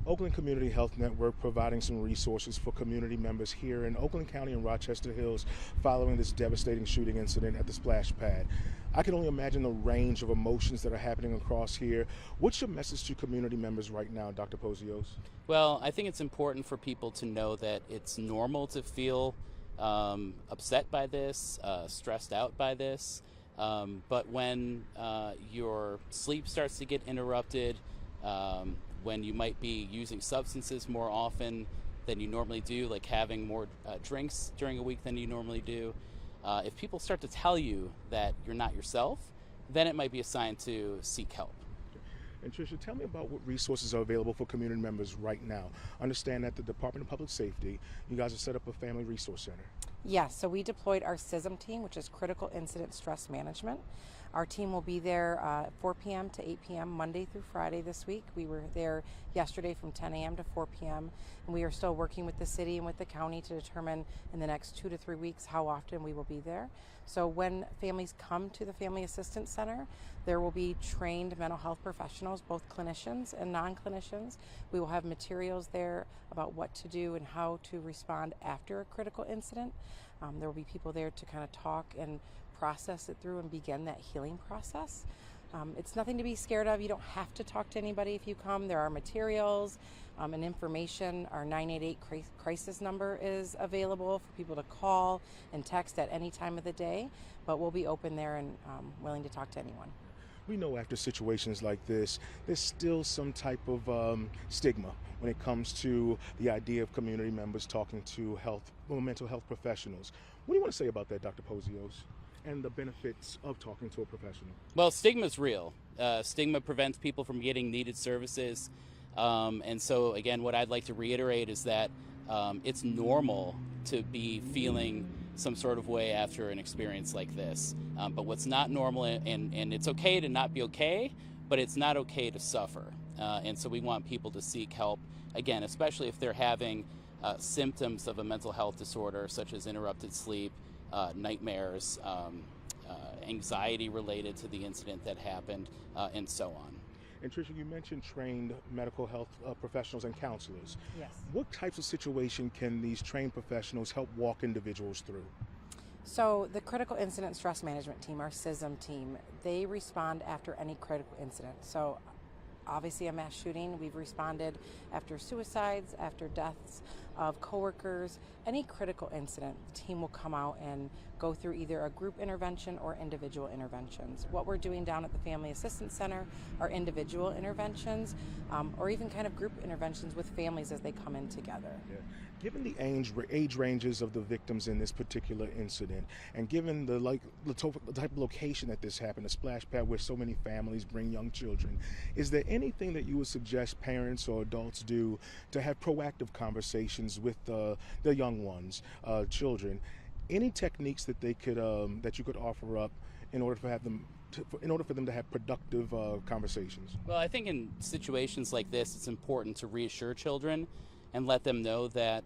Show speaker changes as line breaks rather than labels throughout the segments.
Oakland Community Health Network providing some resources for community members here in Oakland County and Rochester Hills following this devastating shooting incident at the splash pad. I can only imagine the range of emotions that are happening across here. What's your message to community members right now, Dr. Pozios?
Well, I think it's important for people to know that it's normal to feel upset by this, stressed out by this. But when your sleep starts to get interrupted, when you might be using substances more often than you normally do, like having more drinks during a week than you normally do, if people start to tell you that you're not yourself, then it might be a sign to seek help.
And Tricia, tell me about what resources are available for community members right now. Understand that the Department of Public Safety, you guys have set up a family resource center.
Yes, so we deployed our CISM team, which is Critical Incident Stress Management. Our team will be there 4 p.m. to 8 p.m. Monday through Friday this week. We were there yesterday from 10 a.m. to 4 p.m. and we are still working with the city and with the county to determine in the next 2 to 3 weeks how often we will be there. So when families come to the Family Assistance Center, there will be trained mental health professionals, both clinicians and non-clinicians. We will have materials there about what to do and how to respond after a critical incident. There will be people there to kind of talk and process it through and begin that healing process. It's nothing to be scared of. You don't have to talk to anybody if you come. There are materials and information. Our 988 crisis number is available for people to call and text at any time of the day, but we'll be open there and willing to talk to anyone.
We know after situations like this, there's still some type of stigma when it comes to the idea of community members talking to mental health professionals. What do you want to say about that, Dr. Pozios, and the benefits of talking to a professional?
Well, stigma's real. Stigma prevents people from getting needed services. And so, again, what I'd like to reiterate is that it's normal to be feeling some sort of way after an experience like this. But what's not normal, and it's okay to not be okay, but it's not okay to suffer. And so we want people to seek help, again, especially if they're having symptoms of a mental health disorder, such as interrupted sleep, nightmares, anxiety related to the incident that happened, and so on.
And Tricia, you mentioned trained medical health professionals and counselors.
Yes.
What types of situation can these trained professionals help walk individuals through?
So the Critical Incident Stress Management team, our CISM team, they respond after any critical incident. So obviously a mass shooting, we've responded after suicides, after deaths of coworkers, any critical incident, the team will come out and go through either a group intervention or individual interventions. What we're doing down at the Family Assistance Center are individual interventions or even kind of group interventions with families as they come in together.
Yeah. Given the age ranges of the victims in this particular incident, and given the type of location that this happened, a splash pad where so many families bring young children, is there anything that you would suggest parents or adults do to have proactive conversations with the young ones, children? Any techniques that they could that you could offer up in order for them to have productive conversations?
Well, I think in situations like this, it's important to reassure children and let them know that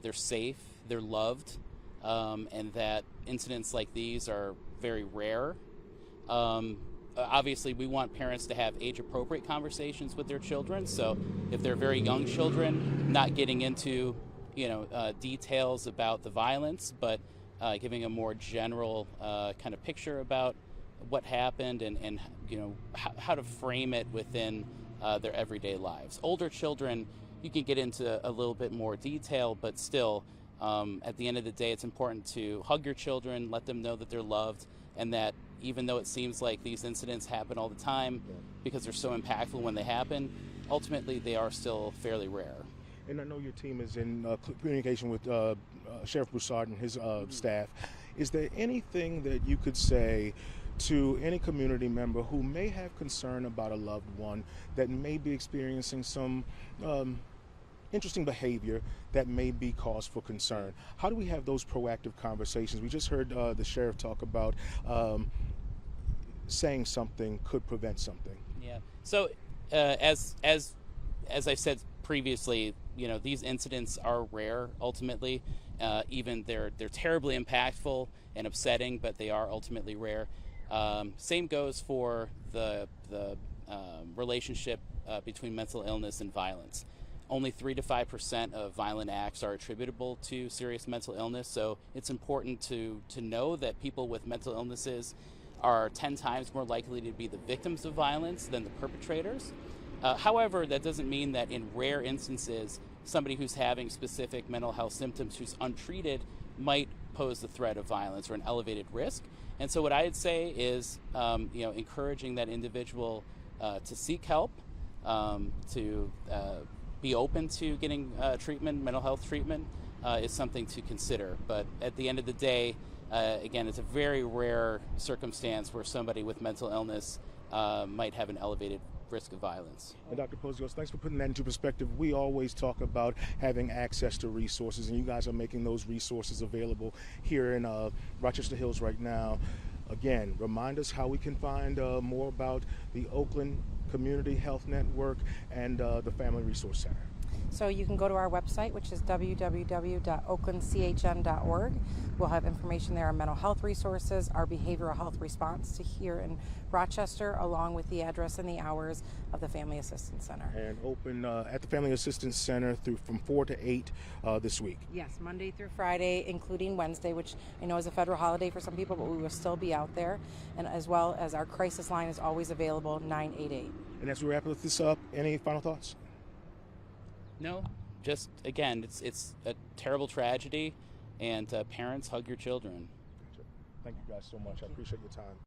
they're safe, they're loved, and that incidents like these are very rare. Obviously, we want parents to have age-appropriate conversations with their children. So if they're very young children, not getting into details about the violence, but giving a more general kind of picture about what happened and how to frame it within their everyday lives. Older children, you can get into a little bit more detail, but still, at the end of the day, it's important to hug your children, let them know that they're loved, and that even though it seems like these incidents happen all the time because they're so impactful when they happen, ultimately they are still fairly rare.
And I know your team is in communication with Sheriff Broussard and his staff. Is there anything that you could say to any community member who may have concern about a loved one that may be experiencing some interesting behavior that may be cause for concern? How do we have those proactive conversations? We just heard the sheriff talk about saying something could prevent something.
Yeah. So as I said previously, these incidents are rare ultimately. Even they're terribly impactful and upsetting, but they are ultimately rare. Same goes for the relationship between mental illness and violence. only 3 to 5% of violent acts are attributable to serious mental illness. So it's important to know that people with mental illnesses are 10 times more likely to be the victims of violence than the perpetrators. However, that doesn't mean that in rare instances, somebody who's having specific mental health symptoms who's untreated might pose the threat of violence or an elevated risk. And so what I'd say is, encouraging that individual to seek help, to be open to getting treatment, mental health treatment, is something to consider. But at the end of the day, again, it's a very rare circumstance where somebody with mental illness might have an elevated risk of violence.
And Dr. Pozios, thanks for putting that into perspective. We always talk about having access to resources, and you guys are making those resources available here in Rochester Hills right now. Again, remind us how we can find more about the Oakland Community Health Network and the Family Resource Center.
So you can go to our website, which is www.oaklandchn.org. We'll have information there on mental health resources, our behavioral health response to here in Rochester, along with the address and the hours of the Family Assistance Center.
And open at the Family Assistance Center from 4 to 8 this week.
Yes, Monday through Friday, including Wednesday, which I know is a federal holiday for some people, but we will still be out there. And as well as our crisis line is always available, 988.
And as we wrap this up, any final thoughts?
No, just again, it's a terrible tragedy, and parents, hug your children.
Thank you guys so much. I appreciate your time.